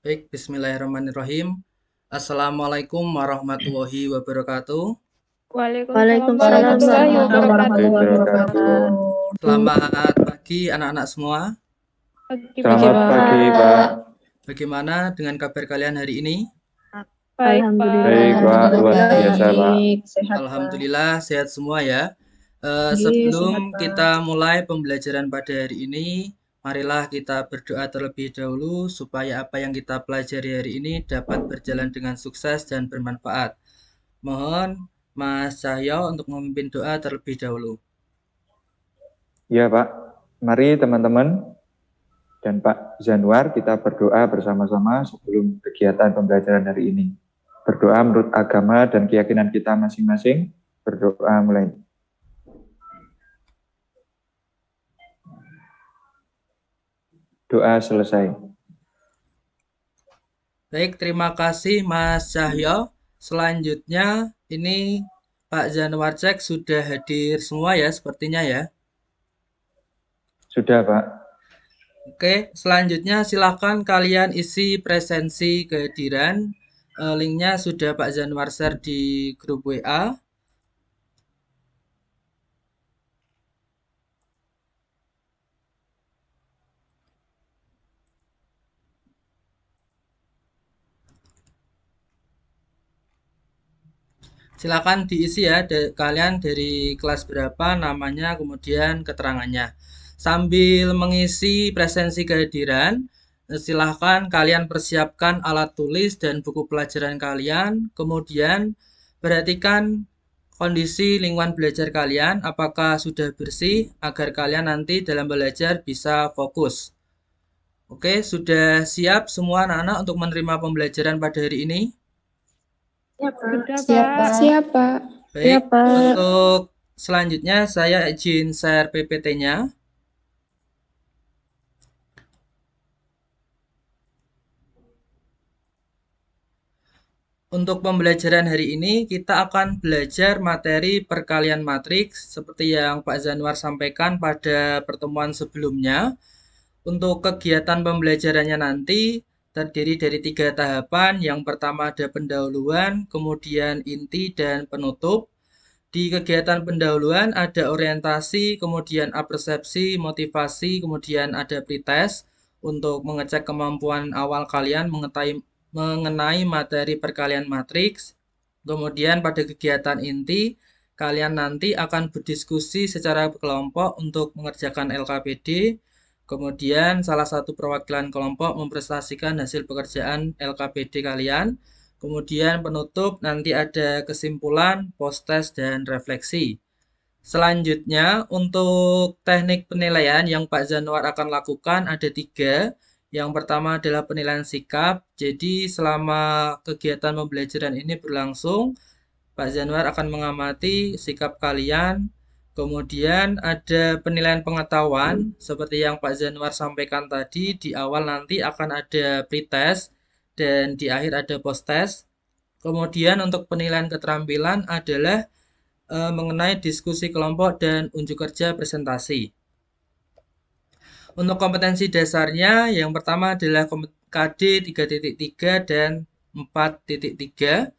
Baik, bismillahirrahmanirrahim. Assalamualaikum warahmatullahi wabarakatuh. Waalaikumsalam Waalaikumsalam warahmatullahi warahmatullahi wabarakatuh. wabarakatuh. Selamat pagi anak-anak semua. Pagi, Selamat Pak. pagi, Pak. Bagaimana dengan kabar kalian hari ini? Baik, Baik, Pak. Pak. Luar biasa, Pak. Sehat, Pak. Alhamdulillah sehat semua ya. Iya, Sebelum sehat, Pak. kita mulai pembelajaran pada hari ini, marilah kita berdoa terlebih dahulu supaya apa yang kita pelajari hari ini dapat berjalan dengan sukses dan bermanfaat. Mohon Mas Cahyo untuk memimpin doa terlebih dahulu. Ya, Pak. Mari teman-teman dan Pak Januar kita berdoa bersama-sama sebelum kegiatan pembelajaran hari ini. Berdoa menurut agama dan keyakinan kita masing-masing. Berdoa mulai. Doa selesai. Baik, terima kasih Mas Cahyo. Selanjutnya ini Pak Januar cek sudah hadir semua ya sepertinya ya. Sudah, Pak. Oke, selanjutnya silakan kalian isi presensi kehadiran. Linknya sudah Pak Januar share di grup WA. Silakan diisi ya, kalian dari kelas berapa, namanya, kemudian keterangannya. Sambil mengisi presensi kehadiran, silahkan kalian persiapkan alat tulis dan buku pelajaran kalian. Kemudian perhatikan kondisi lingkungan belajar kalian, apakah sudah bersih agar kalian nanti dalam belajar bisa fokus. Oke, sudah siap semua anak-anak untuk menerima pembelajaran pada hari ini? Sudah, Pak. Siap, Pak. Baik, Siap, Pak. untuk selanjutnya saya izin share PPT-nya. Untuk pembelajaran hari ini kita akan belajar materi perkalian matriks seperti yang Pak Januar sampaikan pada pertemuan sebelumnya. Untuk kegiatan pembelajarannya nanti terdiri dari 3 tahapan. Yang pertama ada pendahuluan, kemudian inti dan penutup. Di kegiatan pendahuluan ada orientasi, kemudian apersepsi, motivasi, kemudian ada pretest untuk mengecek kemampuan awal kalian mengenai materi perkalian matriks. Kemudian pada kegiatan inti, kalian nanti akan berdiskusi secara kelompok untuk mengerjakan LKPD. Kemudian salah satu perwakilan kelompok mempresentasikan hasil pekerjaan LKPD kalian. Kemudian penutup nanti ada kesimpulan, post-test, dan refleksi. Selanjutnya untuk teknik penilaian yang Pak Januar akan lakukan ada 3. Yang pertama adalah penilaian sikap. Jadi selama kegiatan pembelajaran ini berlangsung, Pak Januar akan mengamati sikap kalian. Kemudian ada penilaian pengetahuan, seperti yang Pak Januar sampaikan tadi, di awal nanti akan ada pretest dan di akhir ada post-test. Kemudian untuk penilaian keterampilan adalah mengenai diskusi kelompok dan unjuk kerja presentasi. Untuk kompetensi dasarnya, yang pertama adalah KD 3.3 dan 4.3.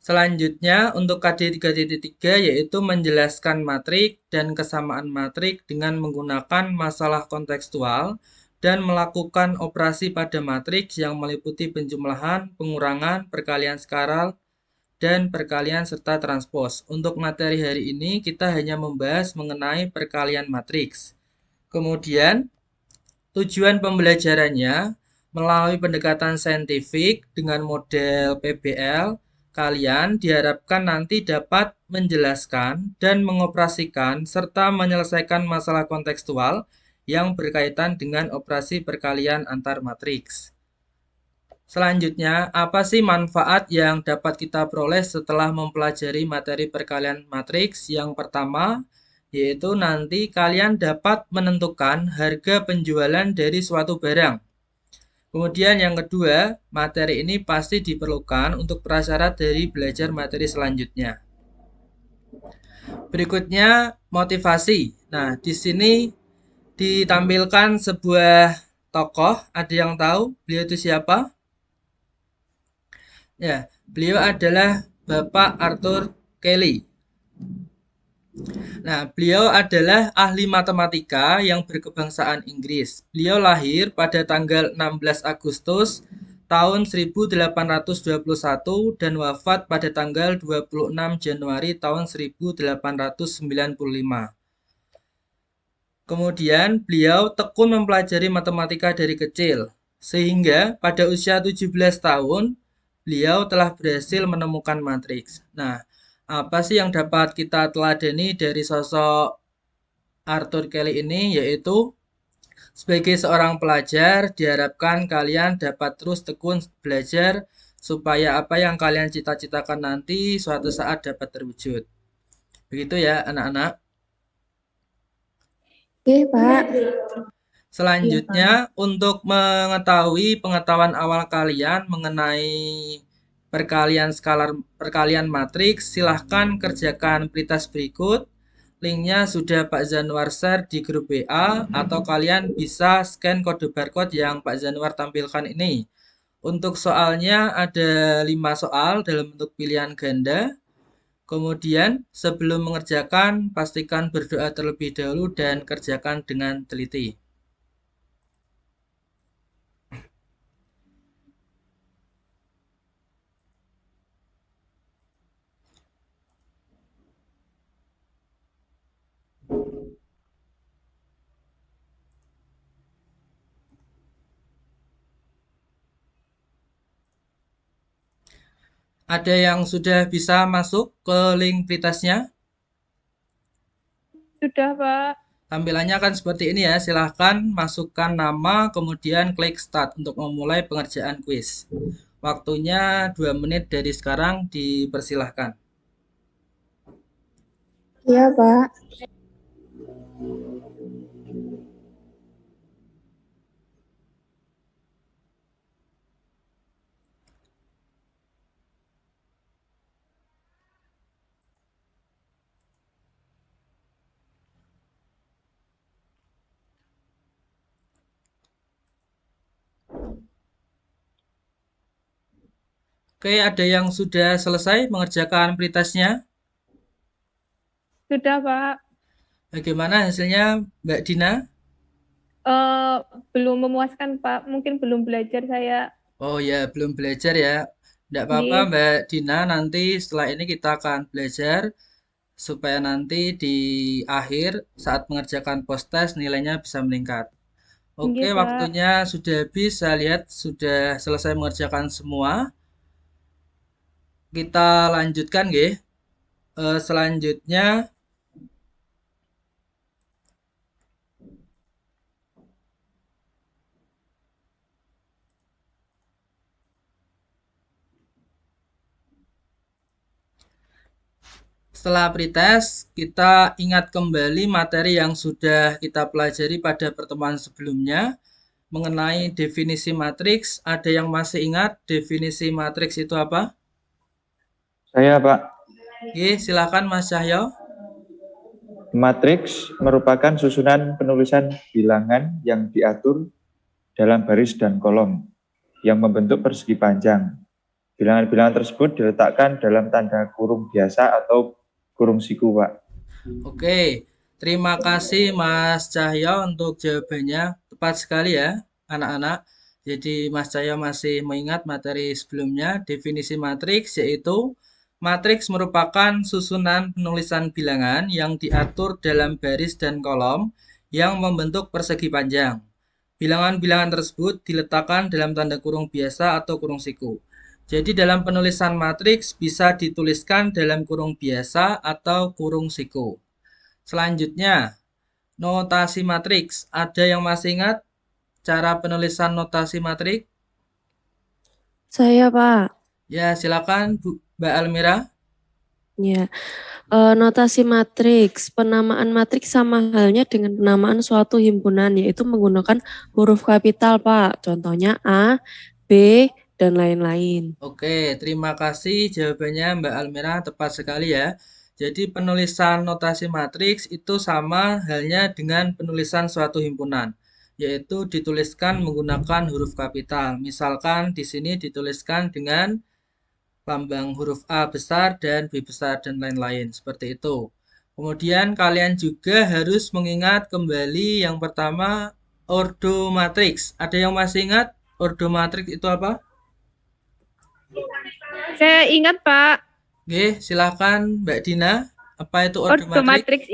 Selanjutnya, untuk KD 3.3 yaitu menjelaskan matrik dan kesamaan matrik dengan menggunakan masalah kontekstual dan melakukan operasi pada matriks yang meliputi penjumlahan, pengurangan, perkalian skalar, dan perkalian serta transpos. Untuk materi hari ini kita hanya membahas mengenai perkalian matriks. Kemudian tujuan pembelajarannya melalui pendekatan saintifik dengan model PBL, kalian diharapkan nanti dapat menjelaskan dan mengoperasikan serta menyelesaikan masalah kontekstual yang berkaitan dengan operasi perkalian antar matriks. Selanjutnya, apa sih manfaat yang dapat kita peroleh setelah mempelajari materi perkalian matriks? Yang pertama, yaitu nanti kalian dapat menentukan harga penjualan dari suatu barang. Kemudian yang kedua, materi ini pasti diperlukan untuk prasyarat dari belajar materi selanjutnya. Berikutnya, motivasi. Nah, di sini ditampilkan sebuah tokoh, ada yang tahu beliau itu siapa? Ya, beliau adalah Bapak Arthur Kelly. Nah, beliau adalah ahli matematika yang berkebangsaan Inggris. Beliau lahir pada tanggal 16 Agustus tahun 1821 dan wafat pada tanggal 26 Januari tahun 1895. Kemudian beliau tekun mempelajari matematika dari kecil, sehingga pada usia 17 tahun beliau telah berhasil menemukan matriks. Nah, apa sih yang dapat kita teladani dari sosok Arthur Kelly ini? Yaitu sebagai seorang pelajar, diharapkan kalian dapat terus tekun belajar supaya apa yang kalian cita-citakan nanti suatu saat dapat terwujud. Begitu ya, anak-anak. Oke, Pak. Selanjutnya, untuk mengetahui pengetahuan awal kalian mengenai perkalian matriks, silahkan kerjakan pretest berikut. Linknya sudah Pak Zanuar share di grup WA, atau kalian bisa scan kode barcode yang Pak Zanuar tampilkan ini. Untuk soalnya ada 5 soal dalam bentuk pilihan ganda. Kemudian, sebelum mengerjakan, pastikan berdoa terlebih dahulu dan kerjakan dengan teliti. Ada yang sudah bisa masuk ke link pretestnya? Sudah, Pak. Tampilannya akan seperti ini ya. Silahkan masukkan nama, kemudian klik start untuk memulai pengerjaan kuis. Waktunya 2 menit dari sekarang, dipersilahkan. Iya, Pak. Oke, ada yang sudah selesai mengerjakan pretestnya? Sudah, Pak. Bagaimana hasilnya, Mbak Dina? Belum memuaskan, Pak. Mungkin belum belajar saya. Oh ya, belum belajar ya. Tidak apa-apa, Nih, Mbak Dina. Nanti setelah ini kita akan belajar supaya nanti di akhir saat mengerjakan post test nilainya bisa meningkat. Oke, nggih, Pak. waktunya sudah habis. Saya lihat sudah selesai mengerjakan semua. Kita lanjutkan, nggih. Selanjutnya, setelah pretest, kita ingat kembali materi yang sudah kita pelajari pada pertemuan sebelumnya mengenai definisi matriks. Ada yang masih ingat definisi matriks itu apa? Saya, Pak. Oke, silakan Mas Cahyo. Matriks merupakan susunan penulisan bilangan yang diatur dalam baris dan kolom yang membentuk persegi panjang. Bilangan-bilangan tersebut diletakkan dalam tanda kurung biasa atau kurung siku, Pak. Oke, terima kasih Mas Cahyo untuk jawabannya. Tepat sekali ya, anak-anak. Jadi Mas Cahyo masih mengingat materi sebelumnya. Definisi matriks yaitu matriks merupakan susunan penulisan bilangan yang diatur dalam baris dan kolom yang membentuk persegi panjang. Bilangan-bilangan tersebut diletakkan dalam tanda kurung biasa atau kurung siku. Jadi dalam penulisan matriks bisa dituliskan dalam kurung biasa atau kurung siku. Selanjutnya, notasi matriks. Ada yang masih ingat cara penulisan notasi matriks? Saya, Pak. Ya, silakan Mbak Almira. Ya. Notasi matriks. Penamaan matriks sama halnya dengan penamaan suatu himpunan, yaitu menggunakan huruf kapital, Pak. Contohnya A, B, dan lain-lain. Oke, terima kasih jawabannya Mbak Almira, tepat sekali ya. Jadi penulisan notasi matriks itu sama halnya dengan penulisan suatu himpunan, yaitu dituliskan menggunakan huruf kapital. Misalkan di sini dituliskan dengan lambang huruf A besar dan B besar dan lain-lain, seperti itu. Kemudian kalian juga harus mengingat kembali yang pertama ordo matriks. Ada yang masih ingat ordo matriks itu apa? Saya ingat, Pak. Oke, silakan Mbak Dina. Apa itu ordo Ordo matriks?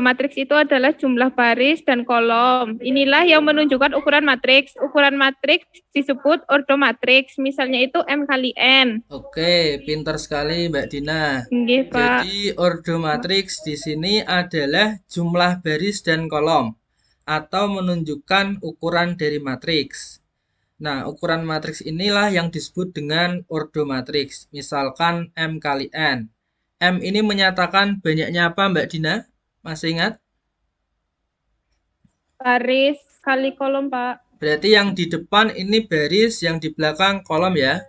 matriks itu adalah jumlah baris dan kolom. Inilah yang menunjukkan ukuran matriks. Ukuran matriks disebut ordo matriks. Misalnya itu M kali N. Oke, pintar sekali Mbak Dina. Nggih, Pak. Jadi ordo matriks di sini adalah jumlah baris dan kolom atau menunjukkan ukuran dari matriks. Nah, ukuran matriks inilah yang disebut dengan ordo matriks. Misalkan M kali N. M ini menyatakan banyaknya apa Mbak Dina? Masih ingat? Baris kali kolom, Pak. Berarti yang di depan ini baris, yang di belakang kolom ya?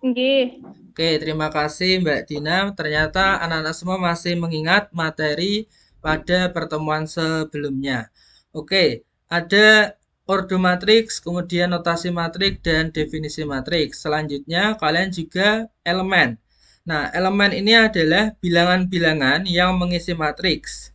Nggih. Oke, terima kasih Mbak Dina. Ternyata anak-anak semua masih mengingat materi pada pertemuan sebelumnya. Oke, ada ordo matriks, kemudian notasi matriks, dan definisi matriks. Selanjutnya, kalian juga elemen. Nah, elemen ini adalah bilangan-bilangan yang mengisi matriks.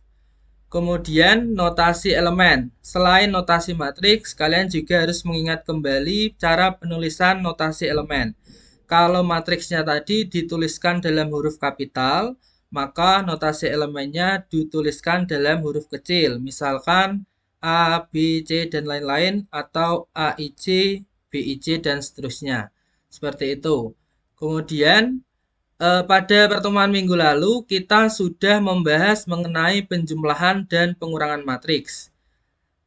Kemudian notasi elemen. Selain notasi matriks, kalian juga harus mengingat kembali cara penulisan notasi elemen. Kalau matriksnya tadi dituliskan dalam huruf kapital, maka notasi elemennya dituliskan dalam huruf kecil. Misalkan A, B, C, dan lain-lain, atau A, I, C, B, I, C, dan seterusnya. Seperti itu. Kemudian, pada pertemuan minggu lalu, kita sudah membahas mengenai penjumlahan dan pengurangan matriks.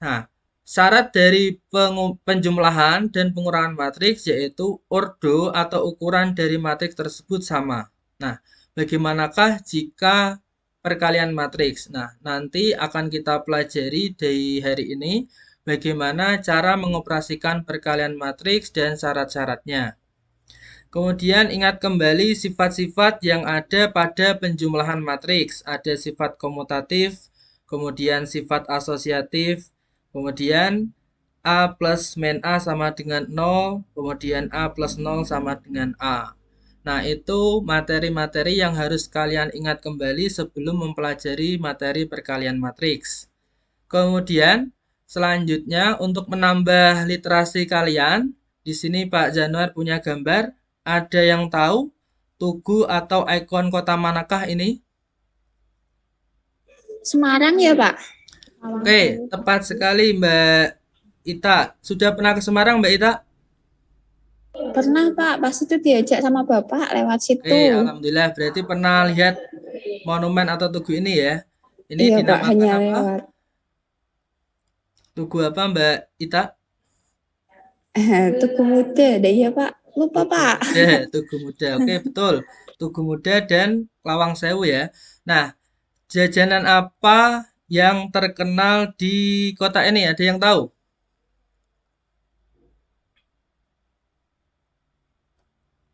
Nah, syarat dari penjumlahan dan pengurangan matriks yaitu ordo atau ukuran dari matriks tersebut sama. Nah, bagaimanakah jika perkalian matriks? Nah, nanti akan kita pelajari di hari ini bagaimana cara mengoperasikan perkalian matriks dan syarat-syaratnya. Kemudian ingat kembali sifat-sifat yang ada pada penjumlahan matriks. Ada sifat komutatif, kemudian sifat asosiatif, kemudian A plus min A sama dengan 0, kemudian A plus 0 sama dengan A. Nah, itu materi-materi yang harus kalian ingat kembali sebelum mempelajari materi perkalian matriks. Kemudian, selanjutnya untuk menambah literasi kalian, di sini Pak Januar punya gambar. Ada yang tahu tugu atau ikon kota manakah ini? Semarang ya, Pak? Oke, tepat sekali Mbak Ita. Sudah pernah ke Semarang Mbak Ita? Pernah, Pak. Pas itu diajak sama Bapak lewat situ. Oke, alhamdulillah. Berarti pernah lihat monumen atau tugu ini ya? Ini Iya, Pak, dinamakan hanya apa? lewat. Tugu apa Mbak Ita? Tugu Muda, deh ya, Pak. Lupa, Pak. Tugu Muda. Oke, betul. Tugu Muda dan Lawang Sewu ya. Nah, jajanan apa yang terkenal di kota ini? Ada yang tahu?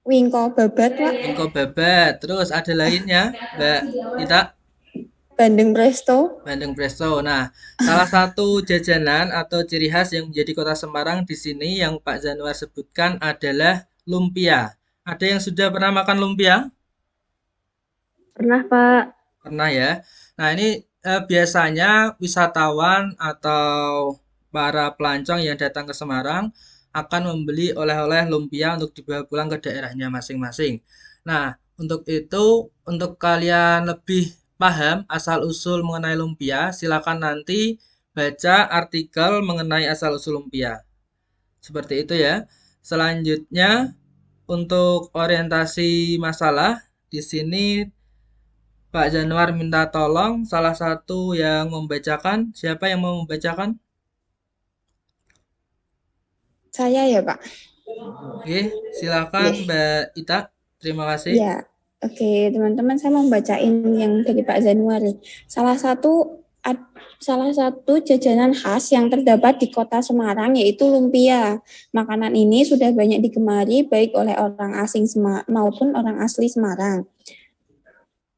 Wingko Babat, Pak. Wingko babat. Terus ada lainnya, Mbak Ita? Bandeng Presto. Bandeng Presto. Nah, salah satu jajanan atau ciri khas yang menjadi kota Semarang di sini yang Pak Januar sebutkan adalah lumpia. Ada yang sudah pernah makan lumpia? Pernah, Pak. Pernah ya. Nah, ini biasanya wisatawan atau para pelancong yang datang ke Semarang akan membeli oleh-oleh lumpia untuk dibawa pulang ke daerahnya masing-masing. Nah, untuk itu, untuk kalian lebih paham asal-usul mengenai lumpia, silakan nanti baca artikel mengenai asal-usul lumpia. Seperti itu ya. Selanjutnya, untuk orientasi masalah, di sini Pak Januar minta tolong salah satu yang membacakan. Siapa yang mau membacakan? Saya ya, Pak. Oke, silakan Mbak Ita. Terima kasih. Ya, oke, teman-teman, saya mau bacain yang dari Pak Januari. Salah satu jajanan khas yang terdapat di kota Semarang yaitu lumpia. Makanan ini sudah banyak digemari baik oleh orang asing maupun orang asli Semarang.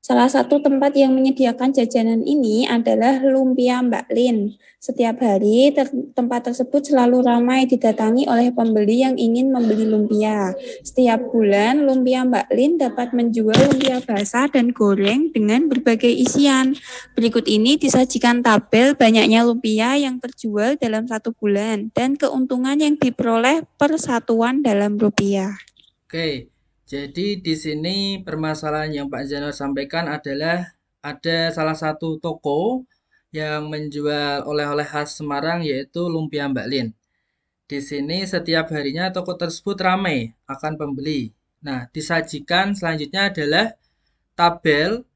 Salah satu tempat yang menyediakan jajanan ini adalah Lumpia Mbak Lin. Setiap hari tempat tersebut selalu ramai didatangi oleh pembeli yang ingin membeli lumpia. Setiap bulan Lumpia Mbak Lin dapat menjual lumpia basah dan goreng dengan berbagai isian. Berikut ini disajikan tabel banyaknya lumpia yang terjual dalam 1 bulan dan keuntungan yang diperoleh per satuan dalam rupiah. Oke, jadi di sini permasalahan yang Pak Zainur sampaikan adalah ada salah satu toko yang menjual oleh-oleh khas Semarang yaitu lumpia Mbak Lin. Di sini setiap harinya toko tersebut ramai akan pembeli. Nah, disajikan selanjutnya adalah tabel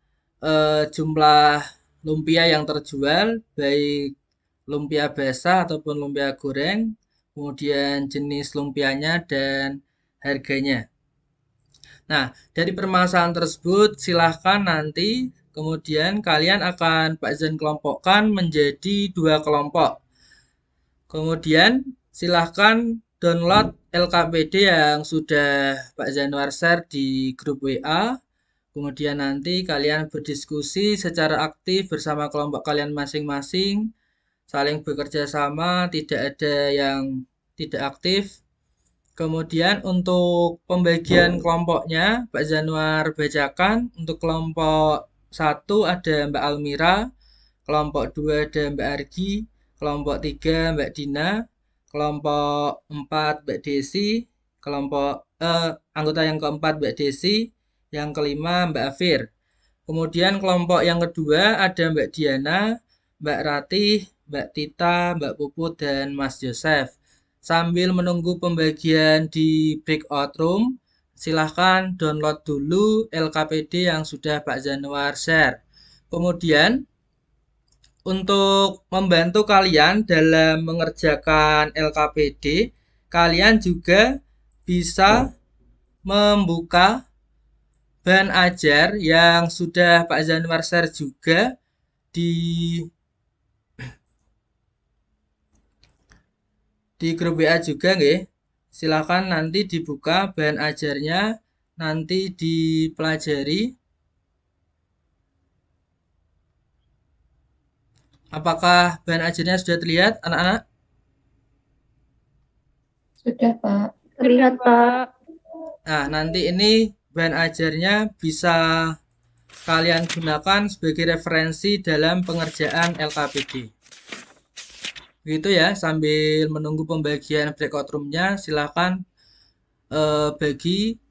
jumlah lumpia yang terjual, baik lumpia basah ataupun lumpia goreng, kemudian jenis lumpianya dan harganya. Nah, dari permasalahan tersebut silahkan nanti kemudian kalian akan Pak Zan kelompokkan menjadi 2 kelompok. Kemudian silahkan download LKPD yang sudah Pak Zainur share di grup WA. Kemudian nanti kalian berdiskusi secara aktif bersama kelompok kalian masing-masing, saling bekerja sama, tidak ada yang tidak aktif. Kemudian untuk pembagian kelompoknya, Pak Januar bacakan. Untuk kelompok 1 ada Mbak Almira, kelompok 2 ada Mbak Argi, kelompok 3 Mbak Dina, kelompok 4 Mbak Desi, anggota yang keempat Mbak Desi, yang kelima Mbak Afir. Kemudian kelompok yang kedua ada Mbak Diana, Mbak Ratih, Mbak Tita, Mbak Puput, dan Mas Joseph. Sambil menunggu pembagian di breakout room, silahkan download dulu LKPD yang sudah Pak Januar share. Kemudian, untuk membantu kalian dalam mengerjakan LKPD, kalian juga bisa membuka bahan ajar yang sudah Pak Januar share juga di grup WA juga nggih. Silakan nanti dibuka bahan ajarnya, nanti dipelajari. Apakah bahan ajarnya sudah terlihat, anak-anak? Sudah, Pak. Terlihat, Pak. Nah, nanti ini bahan ajarnya bisa kalian gunakan sebagai referensi dalam pengerjaan LKPD. Begitu ya, sambil menunggu pembagian breakout room-nya, silakan bagi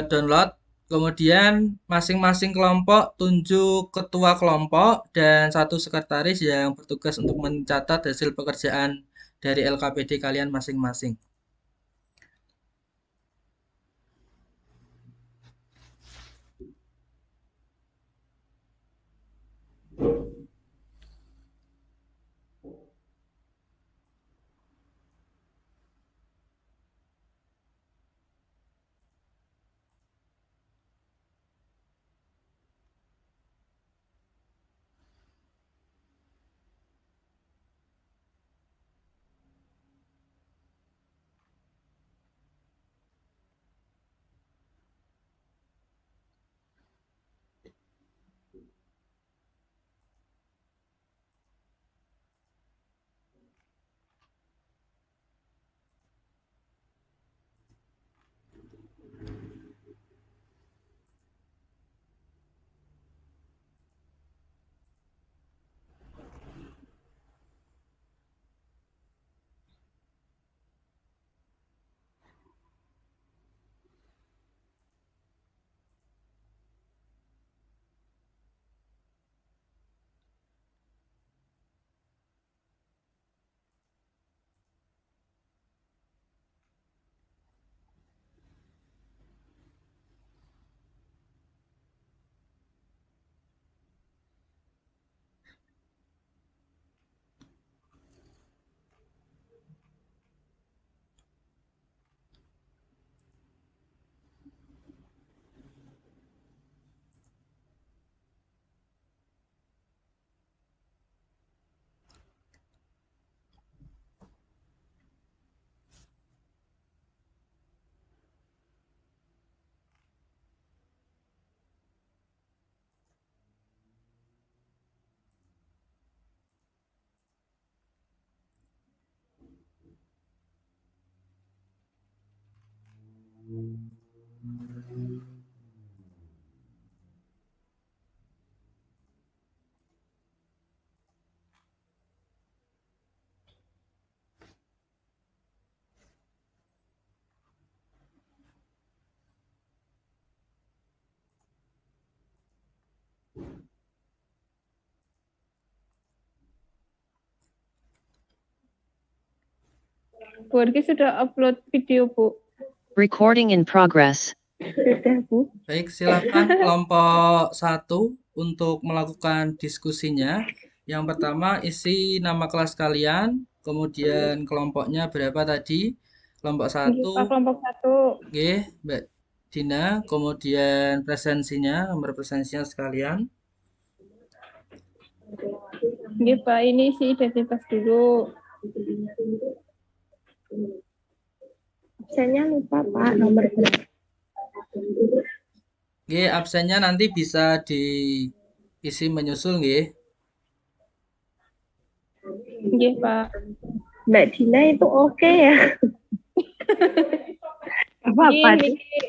download. Kemudian masing-masing kelompok tunjuk ketua kelompok dan 1 sekretaris yang bertugas untuk mencatat hasil pekerjaan dari LKPD kalian masing-masing. Bu Argi sudah upload video, Bu. Recording in progress. Sudah, Bu. Baik, silakan kelompok 1 untuk melakukan diskusinya. Yang pertama isi nama kelas kalian, kemudian kelompoknya berapa tadi? Kelompok Nggih, Pak, 1, kelompok 1. oke, Mbak Dina, kemudian presensinya, nomor presensinya sekalian. Nggih, Pak, ini isi identitas dulu. Saya lupa Pak nomor berapa. Oke, absennya nanti bisa diisi menyusul, nggih. Nggih, Pak. Mbak Dina itu oke ya? Apa-apa Nggih, nih? niki.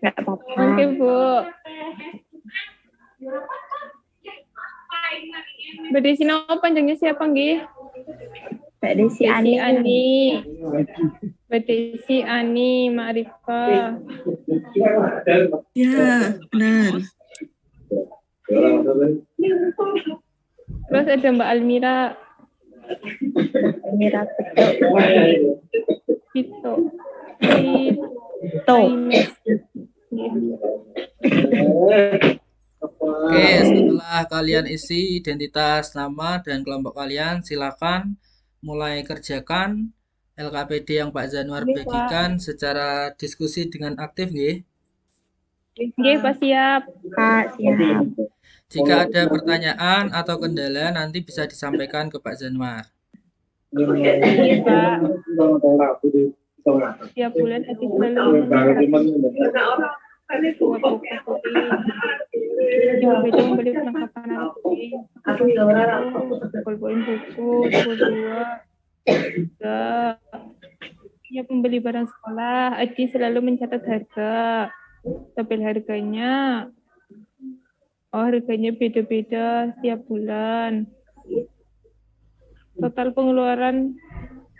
Nggak apa-apa. Oke, Bu. Mbak Desi nama panjangnya siapa, nggih? Mbak Desi Desi Ani. Ani. Mbak Desi Ani Ma'rifah. Ya, benar. Terus ada Mbak Almira Mira Pito. Pito. Ines. Nggih. Oke, setelah kalian isi identitas nama dan kelompok kalian, silakan mulai kerjakan LKPD yang Pak Zanuar Nggih, Pak. bagikan secara diskusi dengan aktif, nggih. Nggih, Pak, siap. Pak, siap. Jika ada pertanyaan atau kendala nanti bisa disampaikan ke Pak Zanuar. Nggih, Pak. Tiap bulan Adi selalu buat buku yang beda membeli perlengkapan nanti poin buku 22 ya membeli barang sekolah. Adi selalu mencatat harga, tabel harganya. Oh, harganya beda-beda setiap bulan. Total pengeluaran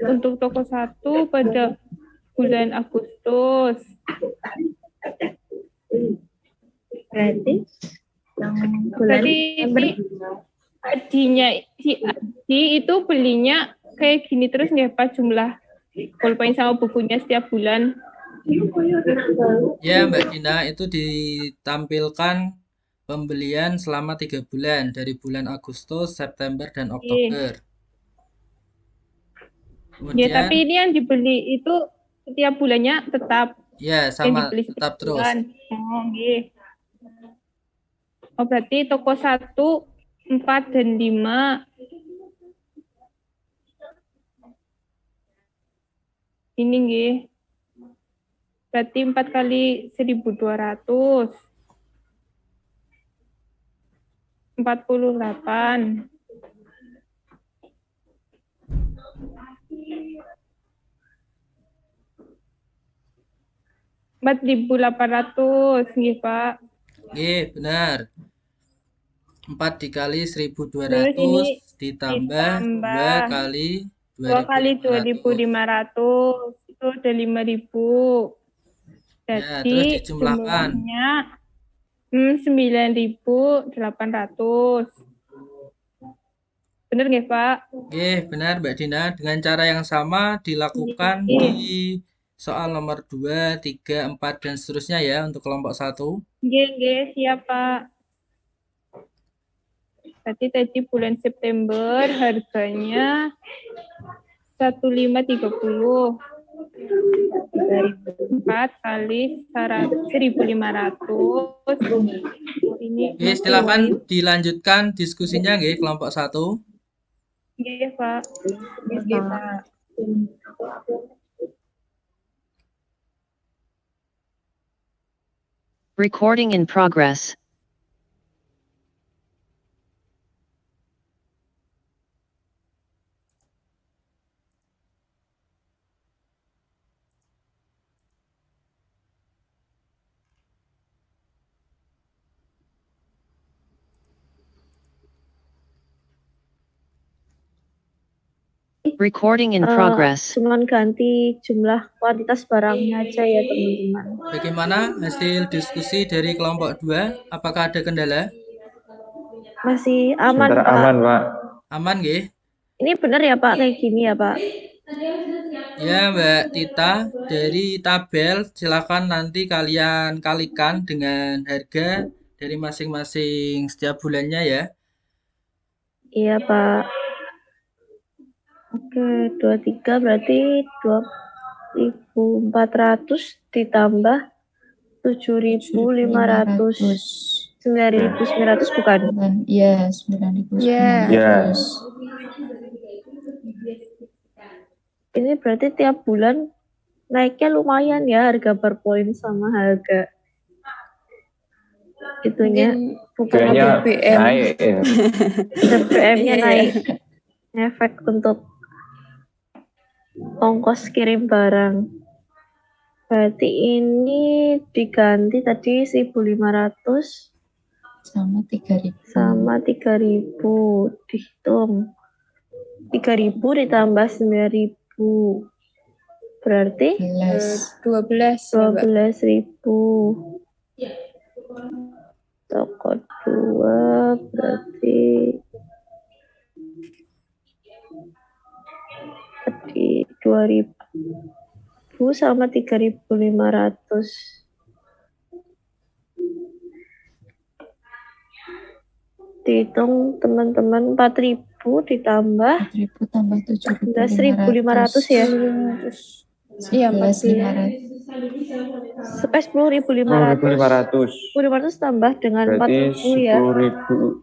untuk toko 1 pada bulan Agustus. Berarti yang bulan Jadi ini Adinya, si Adi itu belinya kayak gini terus nggak Pak jumlah pulpen sama bukunya setiap bulan? Ya, Mbak Dina, itu ditampilkan pembelian selama 3 bulan dari bulan Agustus, September, dan Oktober. Ya, Kemudian, tapi ini yang dibeli itu setiap bulannya tetap ya yang sama dibeli tetap setiap terus. bulan. Oh, nggih. Oh, berarti toko 1, 4, dan 5. Ini nggih. Berarti 4 kali 1.200. 48. Rp4.800, nggih Pak. Nggih, benar. 4 dikali 1.200 Terus ini ditambah 2 kali 2 kali 2.500 itu ada 5.000. Ya, Jadi terus dijumlahkan. jumlahnya 9.800. Benar nggih Pak? Oke, benar Mbak Dina. Dengan cara yang sama dilakukan di soal nomor 2, 3, 4, dan seterusnya ya untuk kelompok 1. Nggih, siap Pak. Tadi bulan September harganya 1.530. 4 kali 1.500. Ini Oke, silakan dilanjutkan diskusinya nggih kelompok 1. Nggih, Pak. Nggih, Pak. Recording in progress. Recording in progress. Cuman ganti jumlah kuantitas barangnya aja ya teman-teman. Bagaimana hasil diskusi dari kelompok 2? Apakah ada kendala? Masih aman Sementara Pak. aman, Pak. Aman nggih? Ini benar ya Pak kayak gini ya Pak? Ya, Mbak Tita, dari tabel silakan nanti kalian kalikan dengan harga dari masing-masing setiap bulannya ya. Iya, Pak. Oke, 23 berarti 2.400 ditambah 7.500. 9.900 bukan? Iya, 9.900. Ya. Ini berarti tiap bulan naiknya lumayan ya harga per poin sama harga itunya. Bukan Kayaknya BBM. naik ya. BBM-nya Iya, naik. Efek untuk ongkos kirim barang. Berarti ini diganti tadi 1.500 Sama 3.000. sama 3.000 dihitung. 3.000 ditambah 9.000 berarti 11. 12.000. Toko 2 berarti tadi 2.000 sama 3.500. Dihitung teman-teman 4.000 ditambah 4.000 tambah 11.500 ya. Iya, 11.500. 10.500. 10.500. 10.500 tambah dengan Berarti 4.000 ya.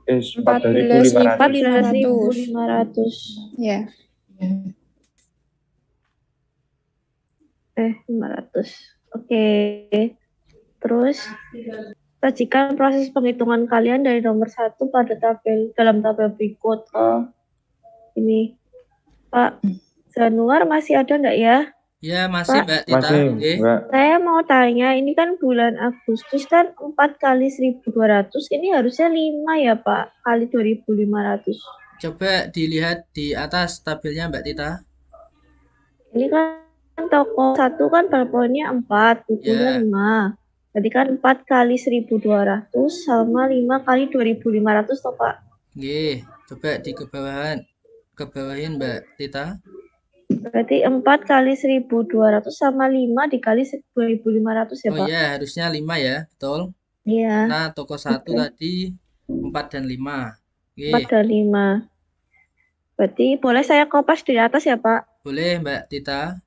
14.500. 14.500. Ya. 500. Oke. Terus sajikan proses penghitungan kalian dari nomor 1 pada dalam tabel berikut. Ini Pak Januar masih ada enggak ya? Ya, masih Pak. Mbak Tita. Masih, Oke. Mbak. Saya mau tanya, ini kan bulan Agustus kan 4 kali 1.200, ini harusnya 5 ya Pak, kali 2.500. Coba dilihat di atas tabelnya Mbak Tita. Ini kan toko 1 kan poinnya 4, bukunya Ya. 5. Berarti kan 4 kali 1.200 sama 5 kali 2.500 toh Pak. Oke, coba kebawahin Mbak Tita. Berarti 4 kali 1.200 sama 5 dikali 2.500 ya Oh Pak? iya, harusnya 5 ya, betul. Iya, Nah, toko 1 Oke. tadi 4 dan 5. 4 Oke, dan 5. Berarti boleh saya kopas di atas ya Pak? boleh Mbak Tita.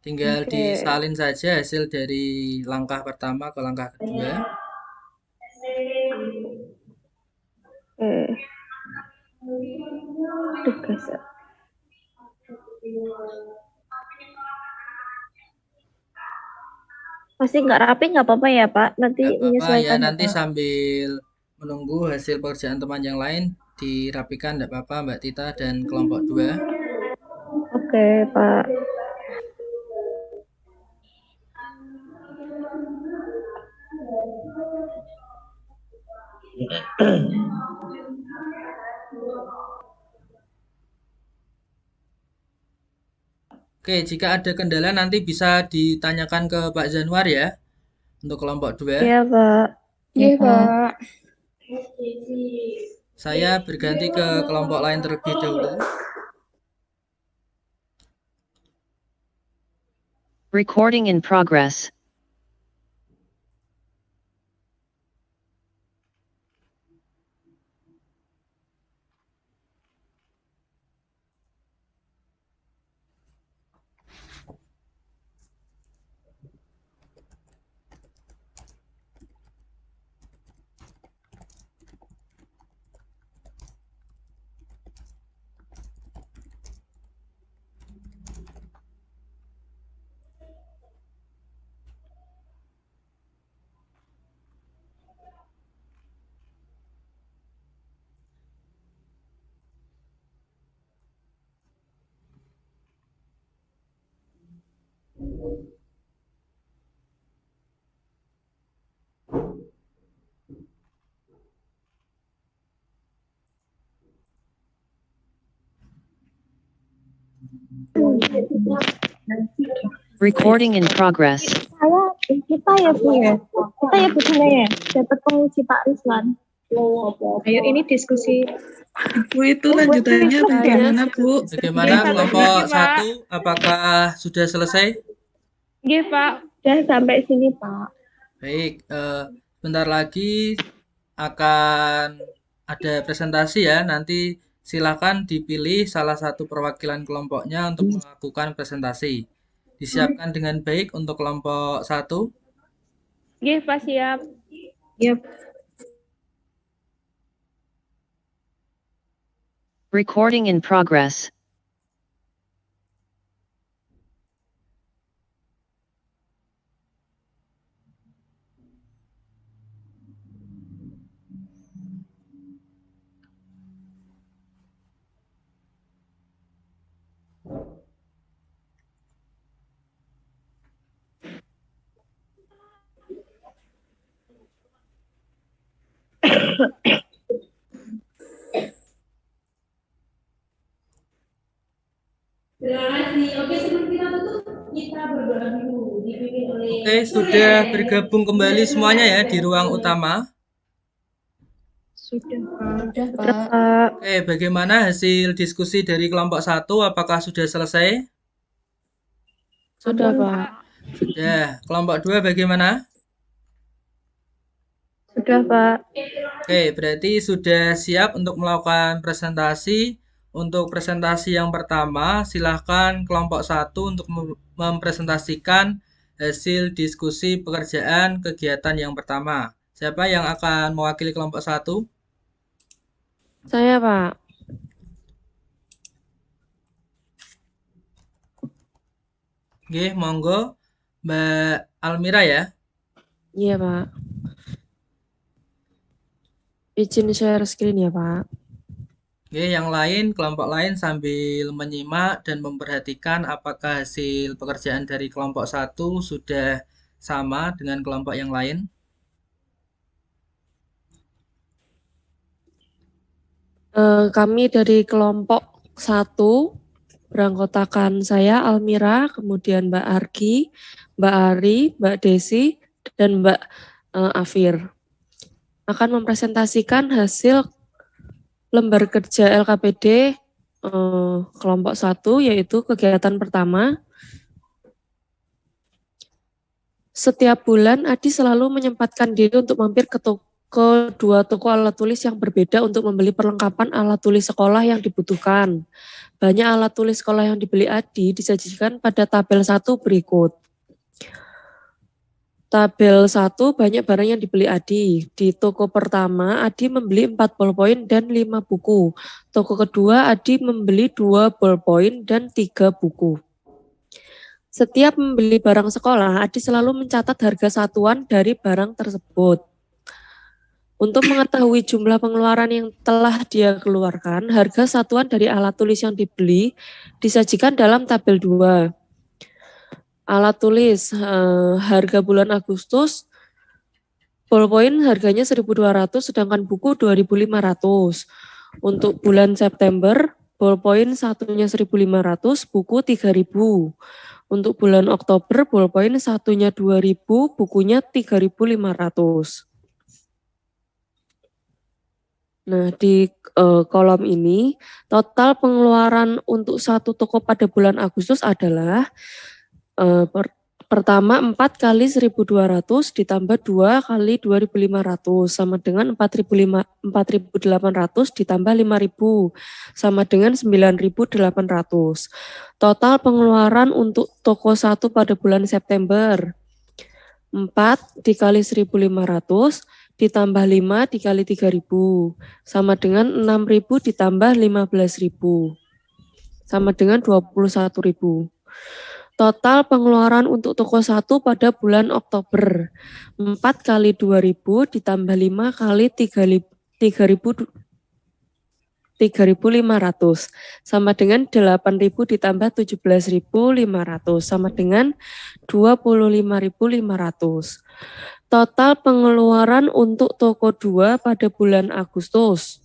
Tinggal Oke. disalin saja hasil dari langkah pertama ke langkah kedua. Tugas. Masih nggak rapi nggak apa-apa ya Pak? Nanti Nggak apa-apa ya, menyesuaikan ya nanti Pak? sambil menunggu hasil pekerjaan teman yang lain dirapikan nggak apa-apa Mbak Tita dan kelompok 2. Oke Pak. Oke, jika ada kendala nanti bisa ditanyakan ke Pak Januar ya untuk kelompok 2. Iya Pak. Iya, Pak. Saya berganti ke kelompok lain terlebih dahulu. Recording in progress. Recording in progress. Kita ya Bu sebenarnya dapat penguji Pak Rizwan. Ayo ini diskusi Bu, itu lanjutannya bagaimana, Bu? Bagaimana Satu kelompok lagi, Pak. 1? Apakah sudah selesai? Nggih, Pak. Sudah sampai sini, Pak. Baik, sebentar lagi akan ada presentasi ya. Nanti silakan dipilih salah satu perwakilan kelompoknya untuk melakukan presentasi. Disiapkan dengan baik untuk kelompok 1. Nggih, Pak, siap. Yap. Recording in progress. Oke, sudah bergabung kembali semuanya ya di ruang utama. Sudah, Pak. Sudah, Pak. Oke, bagaimana hasil diskusi dari kelompok 1? Apakah sudah selesai? Sudah, Pak. Sudah. Kelompok 2 bagaimana? Sudah, Pak. Oke, berarti sudah siap untuk melakukan presentasi. Untuk presentasi yang pertama, silahkan kelompok 1 untuk mempresentasikan hasil diskusi pekerjaan kegiatan yang pertama. Siapa yang akan mewakili kelompok 1? Saya, Pak. Oke, monggo Mbak Almira ya. Iya, Pak. Izin share screen ya, Pak. Oke, yang lain, kelompok lain sambil menyimak dan memperhatikan apakah hasil pekerjaan dari kelompok 1 sudah sama dengan kelompok yang lain. Kami dari kelompok 1 beranggotakan saya, Almira, kemudian Mbak Argi, Mbak Ari, Mbak Desi, dan Mbak Afir. Akan mempresentasikan hasil lembar kerja LKPD kelompok 1, yaitu kegiatan pertama. Setiap bulan Adi selalu menyempatkan diri untuk mampir ke dua toko alat tulis yang berbeda untuk membeli perlengkapan alat tulis sekolah yang dibutuhkan. Banyak alat tulis sekolah yang dibeli Adi disajikan pada tabel 1 berikut. Tabel 1 banyak barang yang dibeli Adi. Di toko pertama, Adi membeli 4 ballpoint dan 5 buku. Toko kedua, Adi membeli 2 ballpoint dan 3 buku. Setiap membeli barang sekolah, Adi selalu mencatat harga satuan dari barang tersebut. Untuk mengetahui jumlah pengeluaran yang telah dia keluarkan, harga satuan dari alat tulis yang dibeli disajikan dalam tabel 2. Alat tulis, harga bulan Agustus, ballpoint harganya 1.200, sedangkan buku 2.500. Untuk bulan September, ballpoint satunya 1.500, buku 3.000. Untuk bulan Oktober, ballpoint satunya 2.000, bukunya 3.500. Nah, di kolom ini, total pengeluaran untuk satu toko pada bulan Agustus adalah pertama 4 kali 1.200 ditambah 2 kali 2.500 sama dengan 4.800 ditambah 5.000 sama dengan 9.800. Total pengeluaran untuk toko 1 pada bulan September 4 dikali 1.500 ditambah 5 dikali 3.000 sama dengan 6.000 ditambah 15.000 sama dengan 21.000. Total pengeluaran untuk toko 1 pada bulan Oktober 4 kali 2.000 ditambah 5 kali 3.500 sama dengan 8.000 ditambah 17.500 sama dengan 25.500. Total pengeluaran untuk toko 2 pada bulan Agustus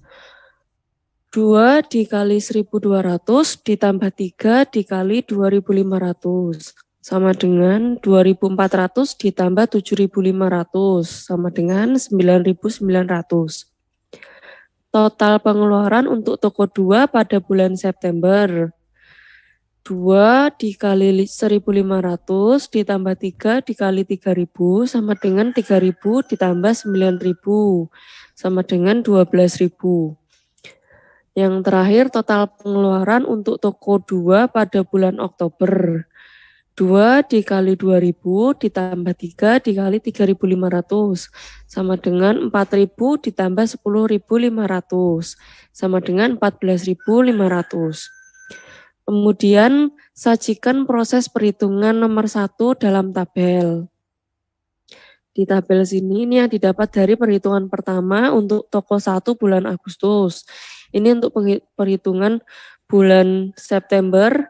2 dikali 1.200 ditambah 3 dikali 2.500 sama dengan 2.400 ditambah 7.500 sama dengan 9.900. Total pengeluaran untuk toko 2 pada bulan September. 2 dikali 1.500 ditambah 3 dikali 3.000 sama dengan 3.000 ditambah 9.000 sama dengan 12.000. Yang terakhir total pengeluaran untuk toko 2 pada bulan Oktober. 2 dikali 2.000 ditambah 3 dikali 3.500 sama dengan 4.000 ditambah 10.500 sama dengan 14.500. Kemudian sajikan proses perhitungan nomor 1 dalam tabel. Di tabel sini ini yang didapat dari perhitungan pertama untuk toko 1 bulan Agustus. Ini untuk perhitungan bulan September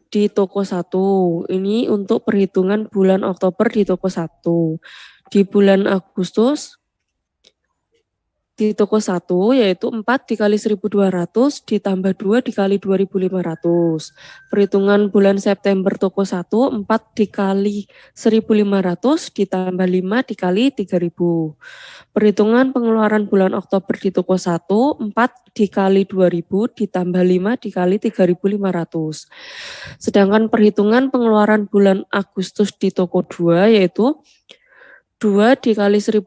di toko 1. Ini untuk perhitungan bulan Oktober di toko 1. Di bulan Agustus di toko 1 yaitu 4 dikali 1.200 ditambah 2 dikali 2.500. Perhitungan bulan September toko 1 4 dikali 1.500 ditambah 5 dikali 3.000. Perhitungan pengeluaran bulan Oktober di toko 1 4 dikali 2.000 ditambah 5 dikali 3.500. Sedangkan perhitungan pengeluaran bulan Agustus di toko 2 yaitu 2 dikali 1.200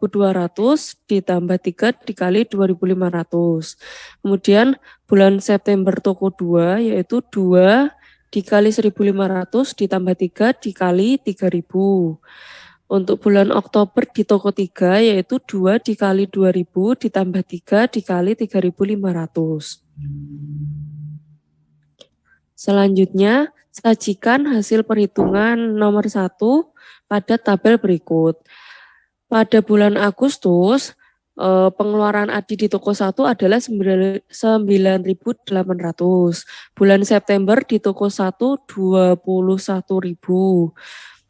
ditambah 3 dikali 2.500. Kemudian bulan September toko 2 yaitu 2 dikali 1.500 ditambah 3 dikali 3.000. Untuk bulan Oktober di toko 3 yaitu 2 dikali 2.000 ditambah 3 dikali 3.500. Selanjutnya, sajikan hasil perhitungan nomor 1 pada tabel berikut. Pada bulan Agustus, pengeluaran Adi di toko 1 adalah 9.800. Bulan September di toko 1 21.000.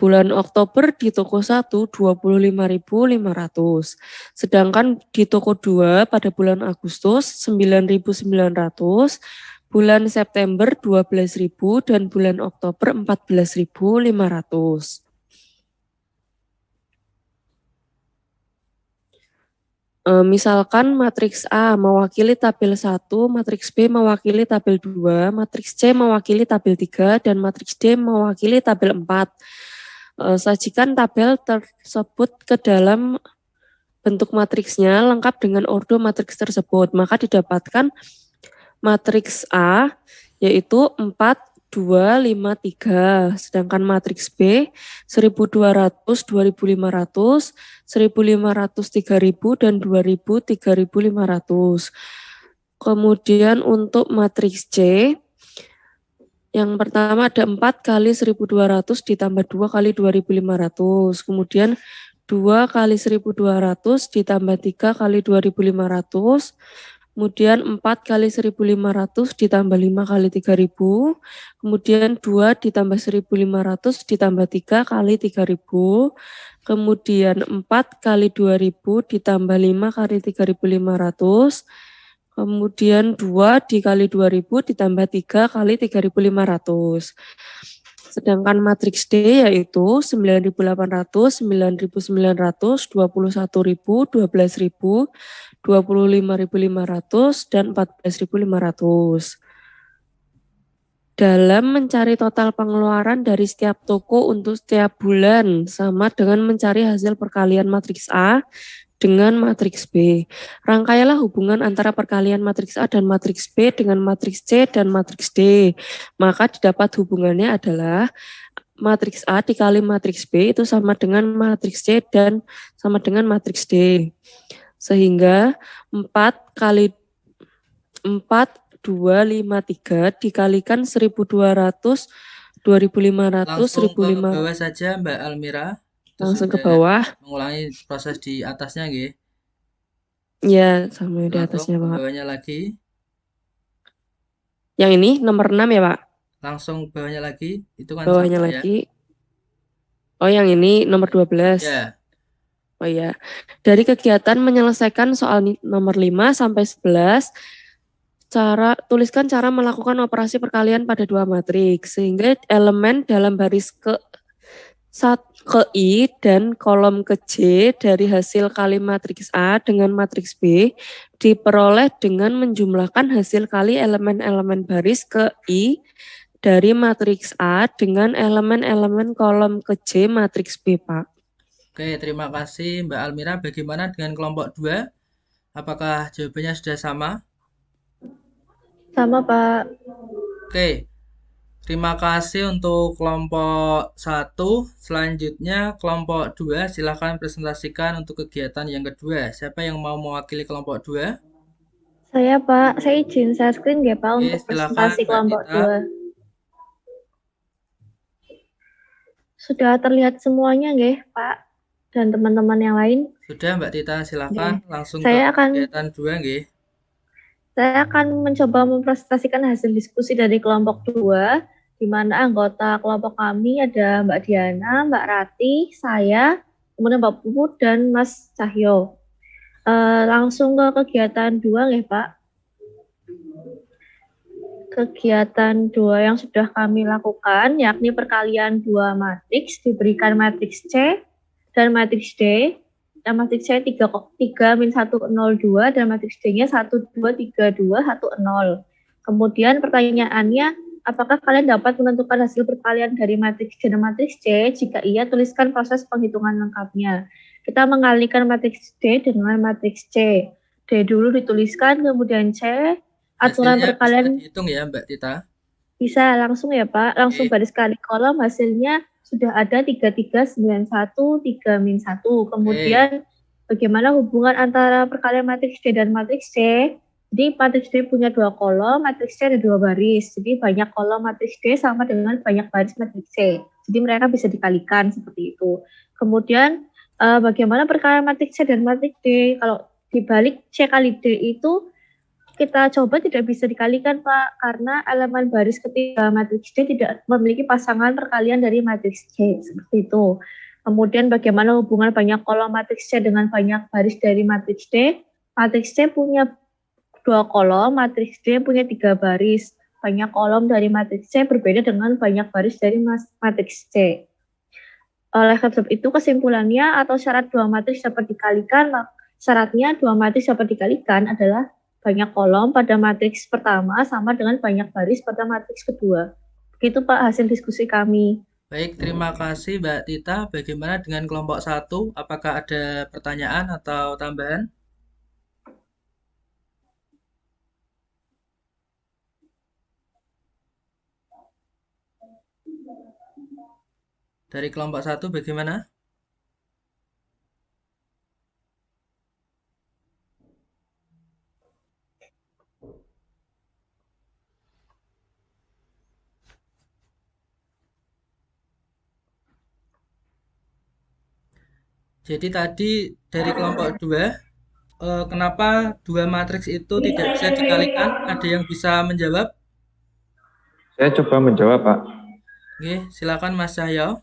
Bulan Oktober di toko 1 25.500. Sedangkan di toko 2 pada bulan Agustus 9.900, bulan September 12.000 dan bulan Oktober 14.500. Misalkan matriks A mewakili tabel 1, matriks B mewakili tabel 2, matriks C mewakili tabel 3, dan matriks D mewakili tabel 4. Sajikan tabel tersebut ke dalam bentuk matriksnya lengkap dengan ordo matriks tersebut. Maka didapatkan matriks A yaitu 4, 2, 5, 3. Sedangkan matriks B 1.200, 2.500, 1.500, 3.000, dan 2.000, 3.500. Kemudian untuk matriks C, yang pertama ada 4 kali 1.200 ditambah 2 kali 2.500. Kemudian 2 kali 1.200 ditambah 3 kali 2.500. Kemudian 4 kali 1.500 ditambah 5 kali 3.000. Kemudian 2 ditambah 1.500 ditambah 3 kali 3.000. Kemudian 4 kali 2.000 ditambah 5 kali 3.500. Kemudian 2 dikali 2.000 ditambah 3 kali 3.500. Sedangkan matriks D yaitu 9.800, 9.900, 21.000, 12.000, 25.500, dan 14.500. Dalam mencari total pengeluaran dari setiap toko untuk setiap bulan sama dengan mencari hasil perkalian matriks A dengan matriks B. Rangkailah hubungan antara perkalian matriks A dan matriks B dengan matriks C dan matriks D. Maka didapat hubungannya adalah matriks A dikali matriks B itu sama dengan matriks C dan sama dengan matriks D. Sehingga 4 kali 4, 2, 5, 3 dikalikan 1.200, 2.500, Langsung ke 1.500. bawah saja Mbak Almira. Langsung ke bawah. Mengulangi proses di atasnya, nggih. Ya, sama di atasnya, Langsung ke Pak. bawahnya lagi. Yang ini nomor 6 ya, Pak? Langsung bawahnya lagi. Itu kan Bawahnya sama, lagi. Oh, yang ini nomor 12. ya. Oh iya. Dari kegiatan menyelesaikan soal nomor 5 sampai 11, tuliskan cara melakukan operasi perkalian pada dua matriks sehingga elemen dalam baris ke I dan kolom ke J dari hasil kali matriks A dengan matriks B diperoleh dengan menjumlahkan hasil kali elemen-elemen baris ke I dari matriks A dengan elemen-elemen kolom ke J matriks B, Pak. Oke, terima kasih Mbak Almira. Bagaimana dengan kelompok 2? Apakah jawabannya sudah sama? Sama, Pak. Oke, terima kasih untuk kelompok 1. Selanjutnya kelompok 2, silakan presentasikan untuk kegiatan yang kedua. Siapa yang mau mewakili kelompok 2? Saya, Pak. Saya izin share screen nggih, Pak, Oke, untuk silakan presentasi Mbak kelompok Dita. 2. Sudah terlihat semuanya nggih, Pak, dan teman-teman yang lain? Sudah Mbak Tita, silakan langsung ke Saya akan kegiatan 2 nggih. Saya akan mencoba mempresentasikan hasil diskusi dari kelompok 2, di mana anggota kelompok kami ada Mbak Diana, Mbak Rati, saya, kemudian Mbak Puput, dan Mas Cahyo. Langsung ke kegiatan 2 nggih, Pak. Kegiatan 2 yang sudah kami lakukan, yakni perkalian 2 matriks, diberikan matriks C dan matriks D. Dan matriks C 3 min 1, 0, 2, dan matriks D-nya 1, 2, 3, 2, 1, 0. Kemudian pertanyaannya, apakah kalian dapat menentukan hasil perkalian dari matriks D dan matriks C? Jika iya, tuliskan proses penghitungan lengkapnya. Kita mengalikan matriks D dengan matriks C. D dulu dituliskan, kemudian C. Aturan Hasilnya perkalian bisa dihitung ya Mbak Tita? bisa langsung ya Pak, langsung Oke. baris kali kolom, hasilnya sudah ada 3391, 3 min 1. Kemudian bagaimana hubungan antara perkalian matriks D dan matriks C? Jadi matriks D punya 2 kolom, matriks C ada 2 baris. Jadi banyak kolom matriks D sama dengan banyak baris matriks C. Jadi mereka bisa dikalikan seperti itu. Kemudian bagaimana perkalian matriks C dan matriks D? Kalau dibalik C kali D itu kita coba tidak bisa dikalikan, Pak, karena elemen baris ketiga matriks D tidak memiliki pasangan perkalian dari matriks C, seperti itu. Kemudian bagaimana hubungan banyak kolom matriks C dengan banyak baris dari matriks D? Matriks C punya 2 kolom, matriks D punya 3 baris. Banyak kolom dari matriks C berbeda dengan banyak baris dari matriks C. Oleh sebab itu kesimpulannya atau syarat 2 matriks dapat dikalikan, syaratnya 2 matriks dapat dikalikan adalah banyak kolom pada matriks pertama sama dengan banyak baris pada matriks kedua. Begitu Pak hasil diskusi kami. Baik, terima kasih Mbak Tita. Bagaimana dengan kelompok 1? Apakah ada pertanyaan atau tambahan? Dari kelompok 1 bagaimana? Jadi tadi dari kelompok 2, kenapa 2 matriks itu tidak bisa dikalikan? Ada yang bisa menjawab? Saya coba menjawab, Pak. Oke, silakan Mas Cahyo.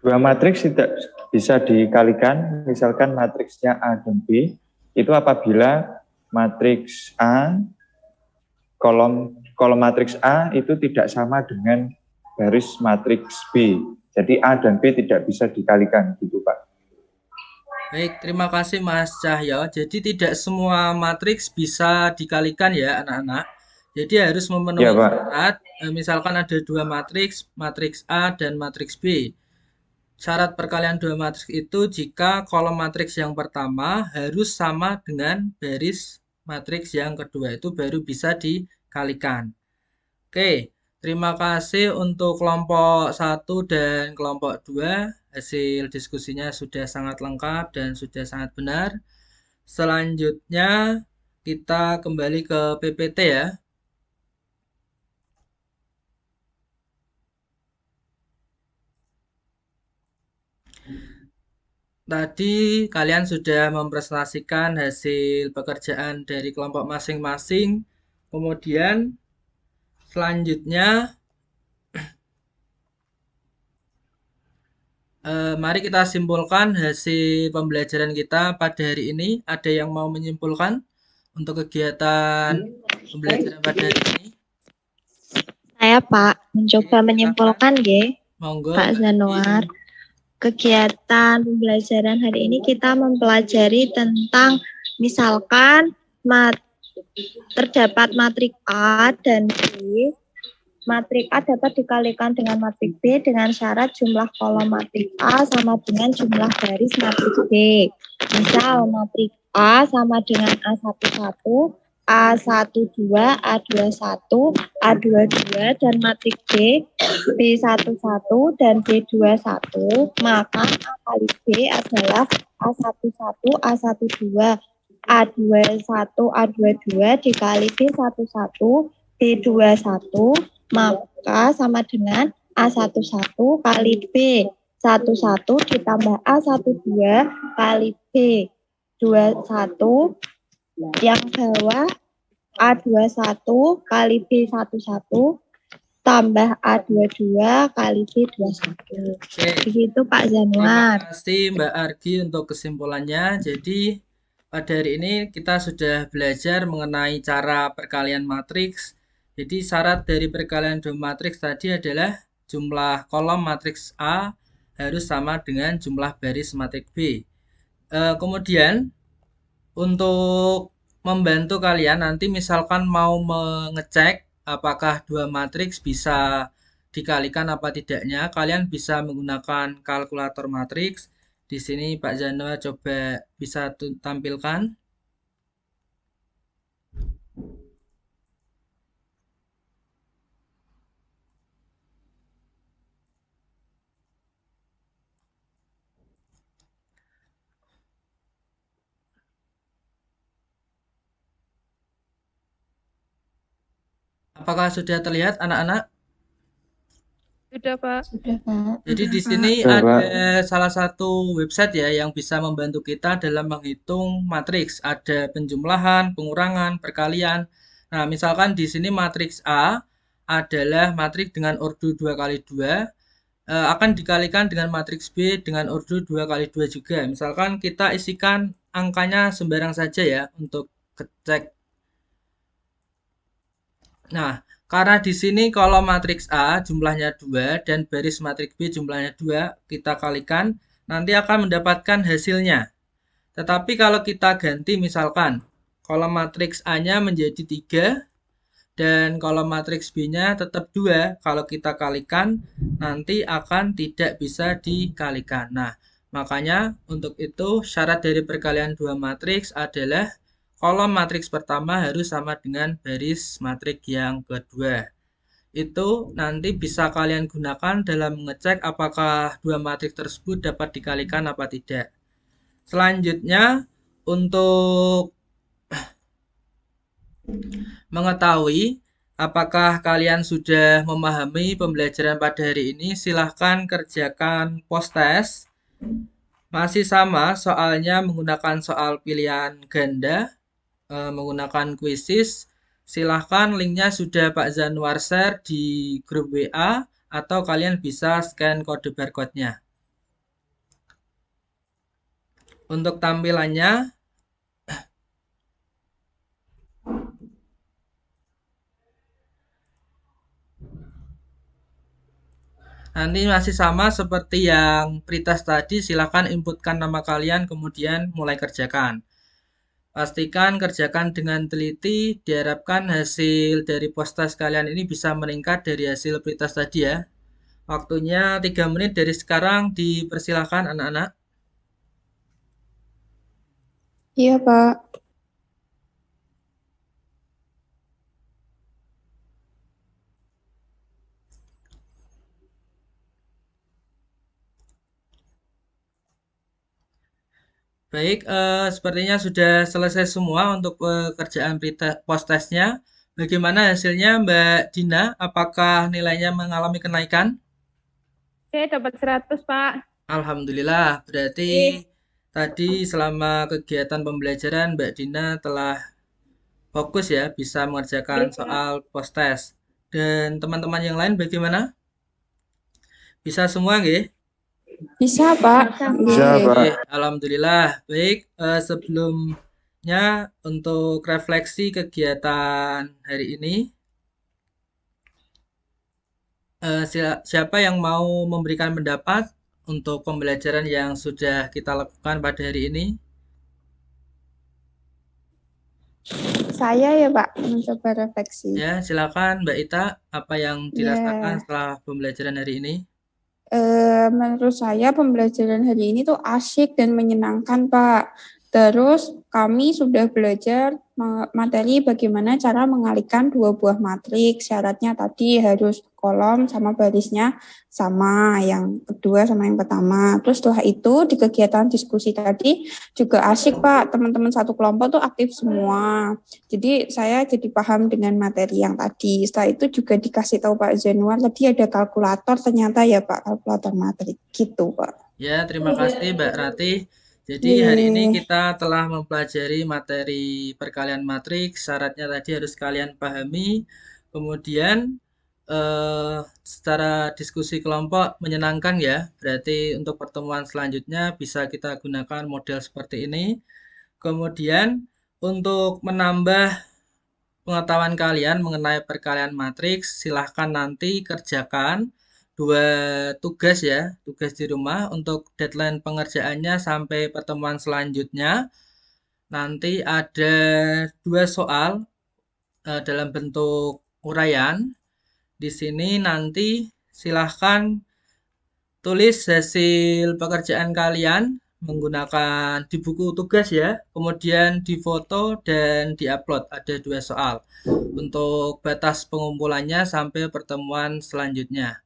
2 matriks tidak bisa dikalikan, misalkan matriksnya A dan B, itu apabila matriks A, kolom matriks A itu tidak sama dengan baris matriks B. Jadi A dan B tidak bisa dikalikan, gitu Pak. Baik, terima kasih Mas Cahyo. Jadi tidak semua matriks bisa dikalikan ya anak-anak. Jadi harus memenuhi Ya, Pak. syarat, misalkan ada 2 matriks, matriks A dan matriks B. Syarat perkalian 2 matriks itu jika kolom matriks yang pertama harus sama dengan baris matriks yang kedua, itu baru bisa dikalikan. Oke, terima kasih untuk kelompok 1 dan kelompok 2. Hasil diskusinya sudah sangat lengkap dan sudah sangat benar. Selanjutnya kita kembali ke PPT ya. Tadi kalian sudah mempresentasikan hasil pekerjaan dari kelompok masing-masing. Kemudian selanjutnya mari kita simpulkan hasil pembelajaran kita pada hari ini. Ada yang mau menyimpulkan untuk kegiatan pembelajaran pada hari ini? Saya Pak mencoba menyimpulkan, G. Monggo, Pak Mbak Ardi. Zanuar. Kegiatan pembelajaran hari ini kita mempelajari tentang misalkan terdapat matrik A dan B. Matrik A dapat dikalikan dengan matrik B dengan syarat jumlah kolom matrik A sama dengan jumlah baris matrik B. Misal matrik A sama dengan A11, A12, A21, A22, dan matrik B, B11 dan B21, maka A kali B adalah A11, A12, A21, A22 dikali B11, B21, maka sama dengan A11 kali B11 ditambah A12 kali B21 yang bawah A21 kali B11 tambah A22 kali B21. Oke, Begitu Pak terima Zanuar. kasih Mbak Argi untuk kesimpulannya. Jadi pada hari ini kita sudah belajar mengenai cara perkalian matriks. Jadi syarat dari perkalian dua matriks tadi adalah jumlah kolom matriks A harus sama dengan jumlah baris matriks B. Kemudian untuk membantu kalian nanti misalkan mau mengecek apakah dua matriks bisa dikalikan apa tidaknya, kalian bisa menggunakan kalkulator matriks. Di sini Pak Zanuar coba bisa tampilkan. Apakah sudah terlihat anak-anak? Sudah, Pak. Sudah, Pak. Jadi di sini Sudah, Pak. ada salah satu website ya yang bisa membantu kita dalam menghitung matriks. Ada penjumlahan, pengurangan, perkalian. Nah, misalkan di sini matriks A adalah matriks dengan ordo 2 kali 2 akan dikalikan dengan matriks B dengan ordo 2 kali 2 juga. Misalkan kita isikan angkanya sembarang saja ya untuk cek. Nah, karena di sini kolom matriks A jumlahnya 2 dan baris matriks B jumlahnya 2, kita kalikan, nanti akan mendapatkan hasilnya. Tetapi kalau kita ganti misalkan kolom matriks A-nya menjadi 3 dan kolom matriks B-nya tetap 2, kalau kita kalikan nanti akan tidak bisa dikalikan. Nah, makanya untuk itu syarat dari perkalian dua matriks adalah kolom matriks pertama harus sama dengan baris matriks yang kedua. Itu nanti bisa kalian gunakan dalam mengecek apakah dua matriks tersebut dapat dikalikan apa tidak. Selanjutnya, untuk mengetahui apakah kalian sudah memahami pembelajaran pada hari ini, silahkan kerjakan post test. Masih sama soalnya menggunakan soal pilihan ganda, menggunakan quizzes. Silahkan linknya sudah Pak Zanuar share di grup WA atau kalian bisa scan kode barcode-nya. Untuk tampilannya, nanti masih sama seperti yang pretest tadi, silahkan inputkan nama kalian kemudian mulai kerjakan. Pastikan kerjakan dengan teliti, diharapkan hasil dari post test kalian ini bisa meningkat dari hasil pretest tadi ya. Waktunya 3 menit dari sekarang, dipersilahkan anak-anak. Iya, Pak. Baik, sepertinya sudah selesai semua untuk pekerjaan post testnya. Bagaimana hasilnya Mbak Dina? Apakah nilainya mengalami kenaikan? Oke, dapat 100, Pak. Alhamdulillah, berarti tadi selama kegiatan pembelajaran Mbak Dina telah fokus ya, bisa mengerjakan soal post test. Dan teman-teman yang lain bagaimana? Bisa semua nggih? Bisa, Pak. Bisa, Pak. Oke, alhamdulillah. Baik, sebelumnya untuk refleksi kegiatan hari ini, Siapa yang mau memberikan pendapat untuk pembelajaran yang sudah kita lakukan pada hari ini? Saya ya Pak, mencoba refleksi. Ya, silakan Mbak Ita, apa yang dirasakan Ya, setelah pembelajaran hari ini? menurut saya pembelajaran hari ini tuh asyik dan menyenangkan Pak. Terus kami sudah belajar materi bagaimana cara mengalihkan dua buah matriks. Syaratnya tadi harus kolom sama barisnya sama, yang kedua sama yang pertama. Terus setelah itu di kegiatan diskusi tadi juga asyik Pak, teman-teman satu kelompok tuh aktif semua. Jadi saya jadi paham dengan materi yang tadi. Setelah itu juga dikasih tahu Pak Zanuar tadi ada kalkulator, ternyata ya Pak, kalkulator matrik gitu Pak. Ya, terima kasih Mbak Ratih. Jadi hari ini kita telah mempelajari materi perkalian matriks. Syaratnya tadi harus kalian pahami. Kemudian secara diskusi kelompok menyenangkan ya. Berarti untuk pertemuan selanjutnya bisa kita gunakan model seperti ini. Kemudian untuk menambah pengetahuan kalian mengenai perkalian matriks, silahkan nanti kerjakan 2 tugas ya, tugas di rumah. Untuk deadline pengerjaannya sampai pertemuan selanjutnya. Nanti ada 2 soal dalam bentuk uraian. Di sini nanti silahkan tulis hasil pekerjaan kalian menggunakan di buku tugas ya, kemudian difoto dan diupload. Ada 2 soal. Untuk batas pengumpulannya sampai pertemuan selanjutnya.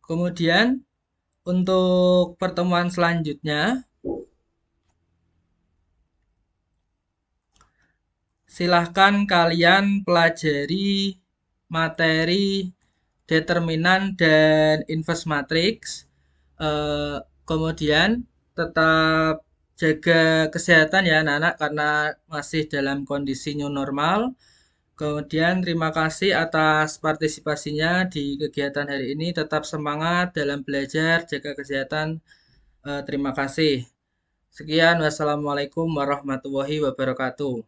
Kemudian untuk pertemuan selanjutnya, silahkan kalian pelajari materi determinan dan inverse matrix. Kemudian tetap jaga kesehatan ya anak-anak karena masih dalam kondisi new normal. Kemudian terima kasih atas partisipasinya di kegiatan hari ini. Tetap semangat dalam belajar, jaga kesehatan. Terima kasih. Sekian, wassalamualaikum warahmatullahi wabarakatuh.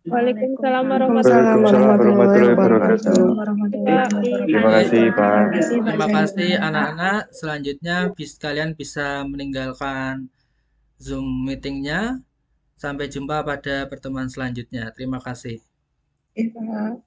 Waalaikumsalam warahmatullahi wabarakatuh. Terima kasih Pak. Terima kasih anak-anak. Selanjutnya kalian bisa meninggalkan Zoom meetingnya. Sampai jumpa pada pertemuan selanjutnya. Terima kasih. Iya, Pak.